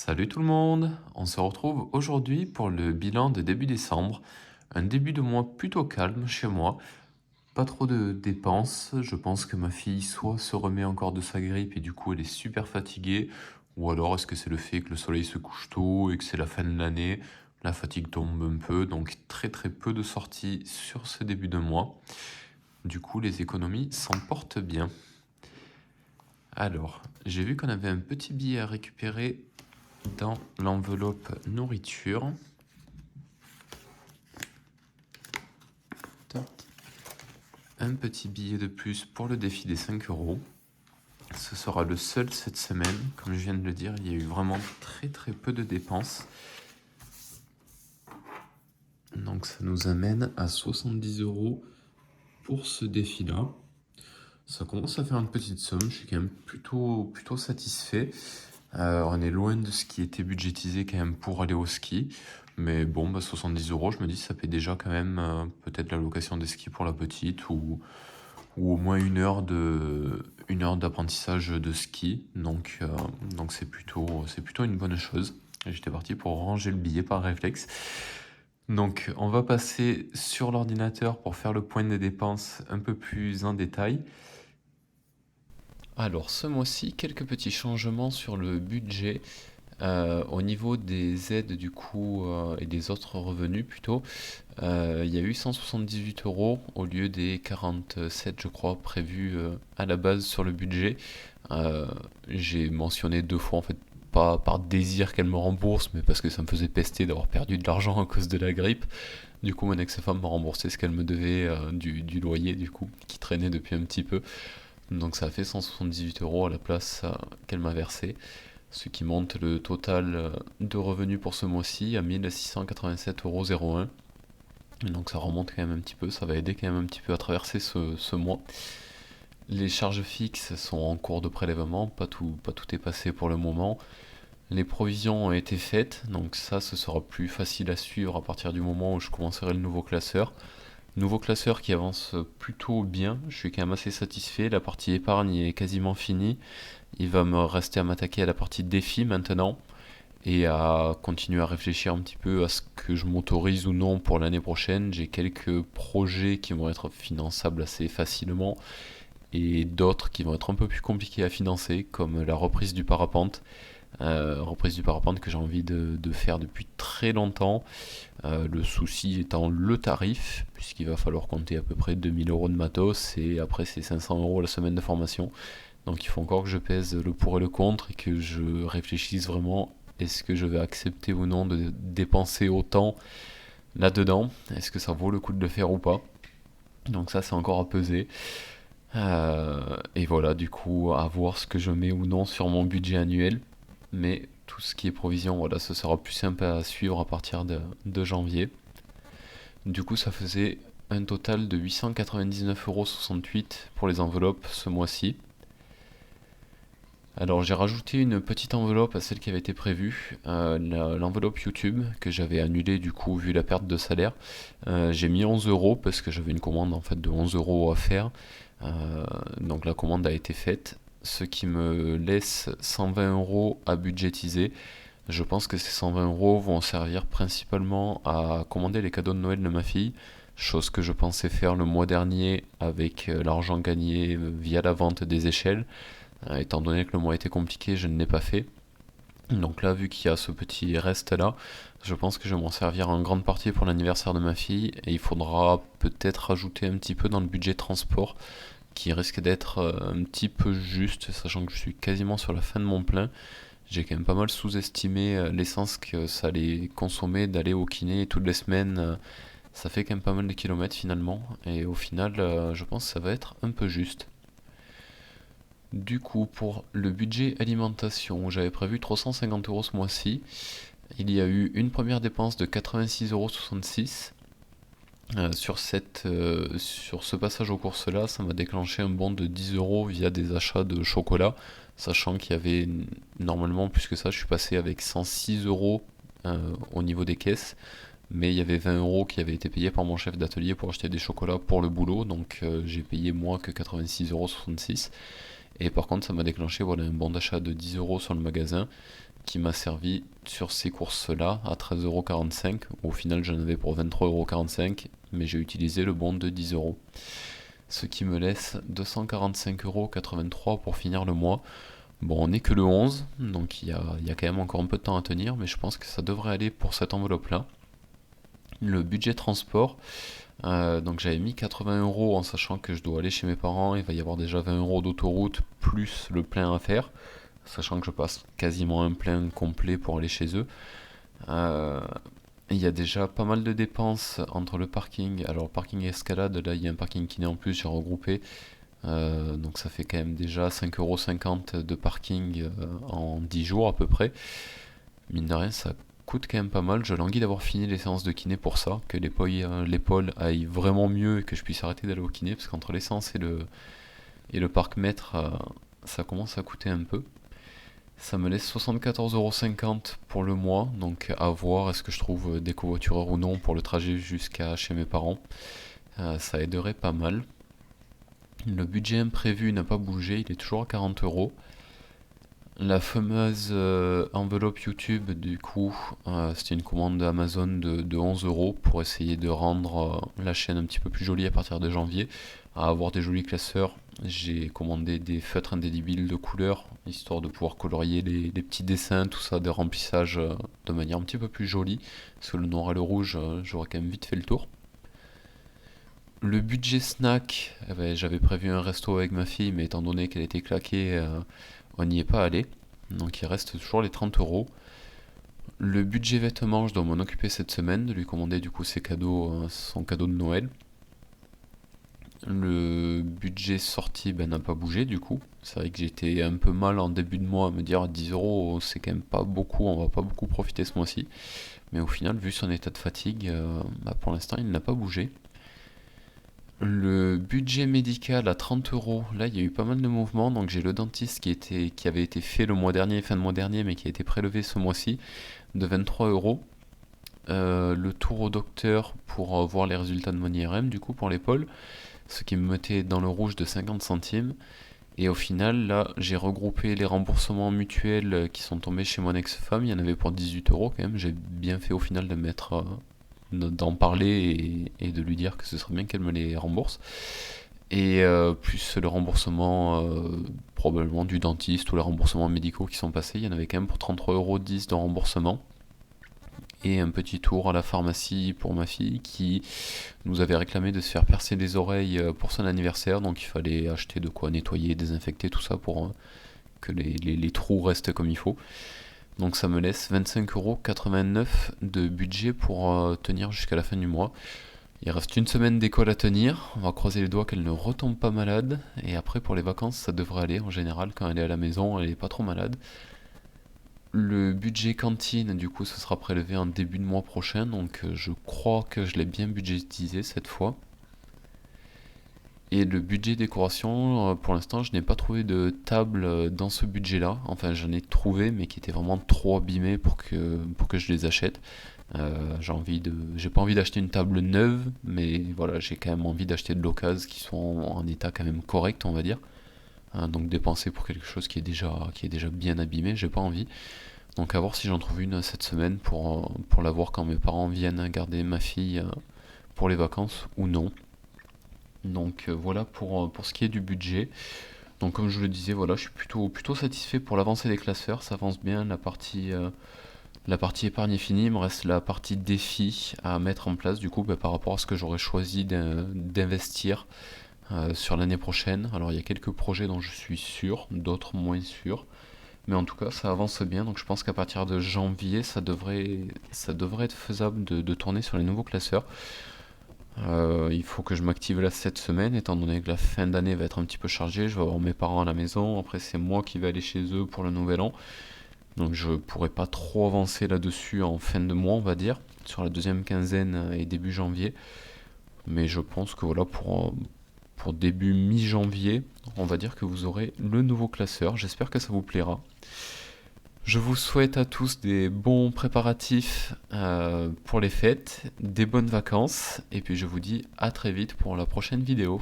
Salut tout le monde, on se retrouve aujourd'hui pour le bilan de début décembre. Un début de mois plutôt calme chez moi, pas trop de dépenses. Je pense que ma fille soit se remet encore de sa grippe et du coup elle est super fatiguée, ou alors est-ce que c'est le fait que le soleil se couche tôt et que c'est la fin de l'année, la fatigue tombe un peu, donc très très peu de sorties sur ce début de mois. Du coup les économies s'en portent bien. Alors, j'ai vu qu'on avait un petit billet à récupérer dans l'enveloppe nourriture. Tac. Un petit billet de plus pour le défi des 5 euros. Ce sera le seul cette semaine. Comme je viens de le dire, il y a eu vraiment très très peu de dépenses. Donc ça nous amène à 70 euros pour ce défi-là. Ça commence à faire une petite somme, je suis quand même plutôt satisfait. On est loin de ce qui était budgétisé quand même pour aller au ski. Mais bon, 70 euros, je me dis ça fait déjà quand même peut-être la location des skis pour la petite ou au moins une heure d'apprentissage de ski. Donc c'est plutôt une bonne chose. J'étais parti pour ranger le billet par réflexe. Donc on va passer sur l'ordinateur pour faire le point des dépenses un peu plus en détail. Alors ce mois-ci, quelques petits changements sur le budget. Au niveau des aides du coup et des autres revenus plutôt, il y a eu 178 euros au lieu des 47 je crois prévus à la base sur le budget. J'ai mentionné deux fois en fait, pas par désir qu'elle me rembourse, mais parce que ça me faisait pester d'avoir perdu de l'argent à cause de la grippe. Du coup mon ex-femme m'a remboursé ce qu'elle me devait du loyer du coup, qui traînait depuis un petit peu. Donc ça a fait 178 euros à la place qu'elle m'a versé, ce qui monte le total de revenus pour ce mois-ci à 1687,01 €. Donc ça remonte quand même un petit peu, ça va aider quand même un petit peu à traverser ce mois. Les charges fixes sont en cours de prélèvement, pas tout est passé pour le moment. Les provisions ont été faites, donc ça ce sera plus facile à suivre à partir du moment où je commencerai le nouveau classeur. Nouveau classeur qui avance plutôt bien, je suis quand même assez satisfait, la partie épargne est quasiment finie. Il va me rester à m'attaquer à la partie défi maintenant et à continuer à réfléchir un petit peu à ce que je m'autorise ou non pour l'année prochaine. J'ai quelques projets qui vont être finançables assez facilement et d'autres qui vont être un peu plus compliqués à financer, comme la reprise du parapente. Reprise du parapente que j'ai envie de faire depuis très longtemps. Le souci étant le tarif, puisqu'il va falloir compter à peu près 2000 euros de matos et après c'est 500 euros la semaine de formation. Donc il faut encore que je pèse le pour et le contre et que je réfléchisse vraiment, est-ce que je vais accepter ou non de dépenser autant là-dedans? Est-ce que ça vaut le coup de le faire ou pas? Donc ça c'est encore à peser. Et voilà, du coup, à voir ce que je mets ou non sur mon budget annuel. Mais tout ce qui est provision, voilà, ce sera plus simple à suivre à partir de janvier. Du coup, ça faisait un total de 899,68 € pour les enveloppes ce mois-ci. Alors j'ai rajouté une petite enveloppe à celle qui avait été prévue, l'enveloppe YouTube que j'avais annulée du coup vu la perte de salaire. J'ai mis 11 euros parce que j'avais une commande en fait de 11 euros à faire. Donc la commande a été faite, ce qui me laisse 120 euros à budgétiser. Je pense que ces 120 euros vont servir principalement à commander les cadeaux de Noël de ma fille, chose que je pensais faire le mois dernier avec l'argent gagné via la vente des échelles. Étant donné que le mois était compliqué, je ne l'ai pas fait. Donc là, vu qu'il y a ce petit reste là, je pense que je vais m'en servir en grande partie pour l'anniversaire de ma fille et il faudra peut-être rajouter un petit peu dans le budget transport qui risque d'être un petit peu juste, sachant que je suis quasiment sur la fin de mon plein. J'ai quand même pas mal sous-estimé l'essence que ça allait consommer d'aller au kiné toutes les semaines. Ça fait quand même pas mal de kilomètres finalement et au final, je pense que ça va être un peu juste. Du coup, pour le budget alimentation, j'avais prévu 350 euros ce mois-ci. Il y a eu une première dépense de 86,66 €. Sur ce passage aux courses-là, ça m'a déclenché un bon de 10 euros via des achats de chocolat, sachant qu'il y avait normalement plus que ça, je suis passé avec 106 euros au niveau des caisses, mais il y avait 20 euros qui avaient été payés par mon chef d'atelier pour acheter des chocolats pour le boulot, donc j'ai payé moins que 86,66 €. Et par contre, ça m'a déclenché voilà, un bon d'achat de 10 euros sur le magasin. qui m'a servi sur ces courses-là à 13,45 €. Au final, j'en avais pour 23,45 €, mais j'ai utilisé le bon de 10 €. Ce qui me laisse 245,83 € pour finir le mois. Bon, on n'est que le 11, donc il y a quand même encore un peu de temps à tenir, mais je pense que ça devrait aller pour cette enveloppe-là. Le budget transport, donc j'avais mis 80 € en sachant que je dois aller chez mes parents, il va y avoir déjà 20 € d'autoroute plus le plein à faire, sachant que je passe quasiment un plein complet pour aller chez eux. Il y a déjà pas mal de dépenses entre le parking. Alors, parking escalade, là il y a un parking kiné en plus, j'ai regroupé. Donc ça fait quand même déjà 5,50 € de parking en 10 jours à peu près. Mine de rien, ça coûte quand même pas mal. Je languis d'avoir fini les séances de kiné pour ça, que l'épaule aille vraiment mieux et que je puisse arrêter d'aller au kiné, parce qu'entre l'essence et le parc-mètre, ça commence à coûter un peu. Ça me laisse 74,50 € pour le mois, donc à voir est-ce que je trouve des covoitureurs ou non pour le trajet jusqu'à chez mes parents. Ça aiderait pas mal. Le budget imprévu n'a pas bougé, il est toujours à 40 €. La fameuse enveloppe YouTube, du coup, c'était une commande Amazon de 11 € pour essayer de rendre la chaîne un petit peu plus jolie à partir de janvier. À avoir des jolis classeurs, j'ai commandé des feutres indélébiles de couleur, histoire de pouvoir colorier les petits dessins, tout ça, des remplissages de manière un petit peu plus jolie, parce que le noir et le rouge, j'aurais quand même vite fait le tour. Le budget snack, eh ben, j'avais prévu un resto avec ma fille, mais étant donné qu'elle était claquée, on n'y est pas allé. Donc il reste toujours les 30 €. Le budget vêtements, je dois m'en occuper cette semaine, de lui commander du coup ses cadeaux, son cadeau de Noël. Le budget sortie n'a pas bougé du coup. C'est vrai que j'étais un peu mal en début de mois à me dire 10 € c'est quand même pas beaucoup, on va pas beaucoup profiter ce mois-ci. Mais au final, vu son état de fatigue, pour l'instant il n'a pas bougé. Le budget médical à 30 €, là il y a eu pas mal de mouvements, donc j'ai le dentiste qui avait été fait le mois dernier, fin de mois dernier, mais qui a été prélevé ce mois-ci, de 23 €. Le tour au docteur pour voir les résultats de mon IRM, du coup pour l'épaule, ce qui me mettait dans le rouge de 50 centimes. Et au final, là, j'ai regroupé les remboursements mutuels qui sont tombés chez mon ex-femme, il y en avait pour 18 € quand même, j'ai bien fait au final de mettre... d'en parler et de lui dire que ce serait bien qu'elle me les rembourse. Et plus le remboursement probablement du dentiste ou les remboursements médicaux qui sont passés, il y en avait quand même pour 33,10 € de remboursement. Et un petit tour à la pharmacie pour ma fille qui nous avait réclamé de se faire percer les oreilles pour son anniversaire, donc il fallait acheter de quoi nettoyer, désinfecter tout ça pour que les trous restent comme il faut. Donc ça me laisse 25,89 € de budget pour tenir jusqu'à la fin du mois. Il reste une semaine d'école à tenir, on va croiser les doigts qu'elle ne retombe pas malade, et après pour les vacances ça devrait aller, en général quand elle est à la maison elle n'est pas trop malade. Le budget cantine du coup ce sera prélevé en début de mois prochain, donc je crois que je l'ai bien budgétisé cette fois. Et le budget décoration, pour l'instant, je n'ai pas trouvé de table dans ce budget-là. Enfin, j'en ai trouvé, mais qui étaient vraiment trop abîmées pour que je les achète. J'ai pas envie d'acheter une table neuve, mais voilà, j'ai quand même envie d'acheter de l'occasion qui sont en état quand même correct, on va dire. Donc dépenser pour quelque chose qui est déjà bien abîmé, j'ai pas envie. Donc à voir si j'en trouve une cette semaine pour l'avoir quand mes parents viennent garder ma fille pour les vacances ou non. Donc voilà pour ce qui est du budget. Donc comme je le disais, voilà, je suis plutôt satisfait pour l'avancée des classeurs, ça avance bien, la partie épargne est finie, il me reste la partie défi à mettre en place du coup par rapport à ce que j'aurais choisi d'investir sur l'année prochaine. Alors il y a quelques projets dont je suis sûr, d'autres moins sûrs, mais en tout cas ça avance bien, donc je pense qu'à partir de janvier ça devrait être faisable de tourner sur les nouveaux classeurs. Il faut que je m'active là cette semaine, étant donné que la fin d'année va être un petit peu chargée. Je vais avoir mes parents à la maison, après c'est moi qui vais aller chez eux pour le nouvel an. Donc je pourrais pas trop avancer là-dessus en fin de mois, on va dire, sur la deuxième quinzaine et début janvier. Mais je pense que voilà, pour début mi-janvier, on va dire que vous aurez le nouveau classeur. J'espère que ça vous plaira. Je vous souhaite à tous des bons préparatifs pour les fêtes, des bonnes vacances, et puis je vous dis à très vite pour la prochaine vidéo.